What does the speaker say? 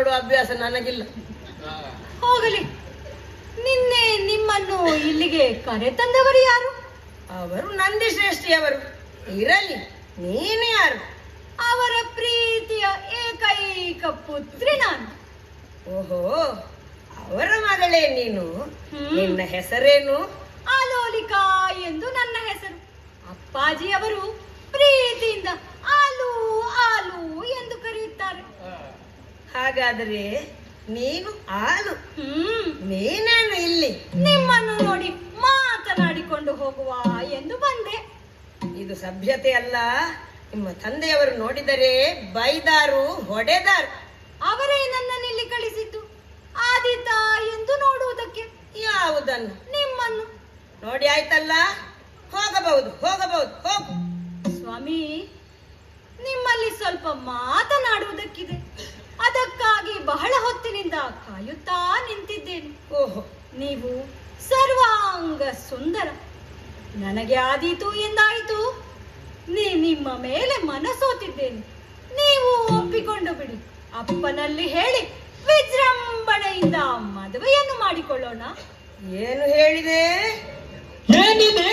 ಮಾಡುವ ಅಭ್ಯಾಸ ನನಗಿಲ್ಲ. ಹೋಗಲಿ, ನಿನ್ನೆ ನಿಮ್ಮನ್ನು ಇಲ್ಲಿಗೆ ಕರೆತಂದವರು ಯಾರು? ಅವರು ನಂದಿಶ್ರೇಷ್ಠಿಯವರು. ಇರಲಿ, ನೀನು ಯಾರು? ಅವರ ಪ್ರೀತಿಯ ಏಕೈಕ ಪುತ್ರಿ ನಾನು. ಓಹೋ, ಅವರ ಮಗಳೇ ನೀನು. ನಿನ್ನ ಹೆಸರೇನು? ಆಲೋಲಿಕಾ ಎಂದು ನನ್ನ ಹೆಸರು. ಅಪ್ಪಾಜಿಯವರು ಪ್ರೀತಿಯಿಂದ ಆಲು ಆಲು ಎಂದು ಕರೆಯುತ್ತಾರೆ. ಹಾಗಾದರೆ ನೀನು ಆಲು, ನೀನೇನು ಇಲ್ಲಿ? ನಿಮ್ಮನ್ನು ನೋಡಿ ಮಾತನಾಡಿಕೊಂಡು ಹೋಗುವ ಎಂದು ಬಂದೆ. ಇದು ಸಭ್ಯತೆ ಅಲ್ಲ. ನಿಮ್ಮ ತಂದೆಯವರು ನೋಡಿದರೆ ಬೈದಾರು, ಹೊಡೆದಾರು. ಅವರೇ ನನ್ನನ್ನು ಇಲ್ಲಿ ಕಳಿಸಿದ್ದು ಆದೀತಾ ಎಂದು ನೋಡುವುದಕ್ಕೆ. ಯಾವುದನ್ನು? ನಿಮ್ಮನ್ನು. ನೋಡಿ ಆಯ್ತಲ್ಲ, ಹೋಗಬಹುದು ಹೋಗಬಹುದು, ಹೋಗು. ಸ್ವಾಮಿ, ನಿಮ್ಮಲ್ಲಿ ಸ್ವಲ್ಪ ಮಾತನಾಡುವುದಕ್ಕಿದೆ. ಅದಕ್ಕಾಗಿ ಬಹಳ ಹೊತ್ತಿನಿಂದ ಕಾಯುತ್ತಾ ನಿಂತಿದ್ದೇನೆ. ಓಹೋ, ನೀವು ಸರ್ವಾಂಗ ಸುಂದರ. ನನಗೆ ಆದೀತು ಎಂದಾಯಿತು. ನಿಮ್ಮ ಮೇಲೆ ಮನಸೋತಿದ್ದೇನೆ. ನೀವು ಒಪ್ಪಿಕೊಂಡು ಬಿಡಿ. ಅಪ್ಪನಲ್ಲಿ ಹೇಳಿ ವಿಜೃಂಭಣೆಯಿಂದ ಮದುವೆಯನ್ನು ಮಾಡಿಕೊಳ್ಳೋಣ. ಏನು ಹೇಳಿದೆ? ಏನಿದೆ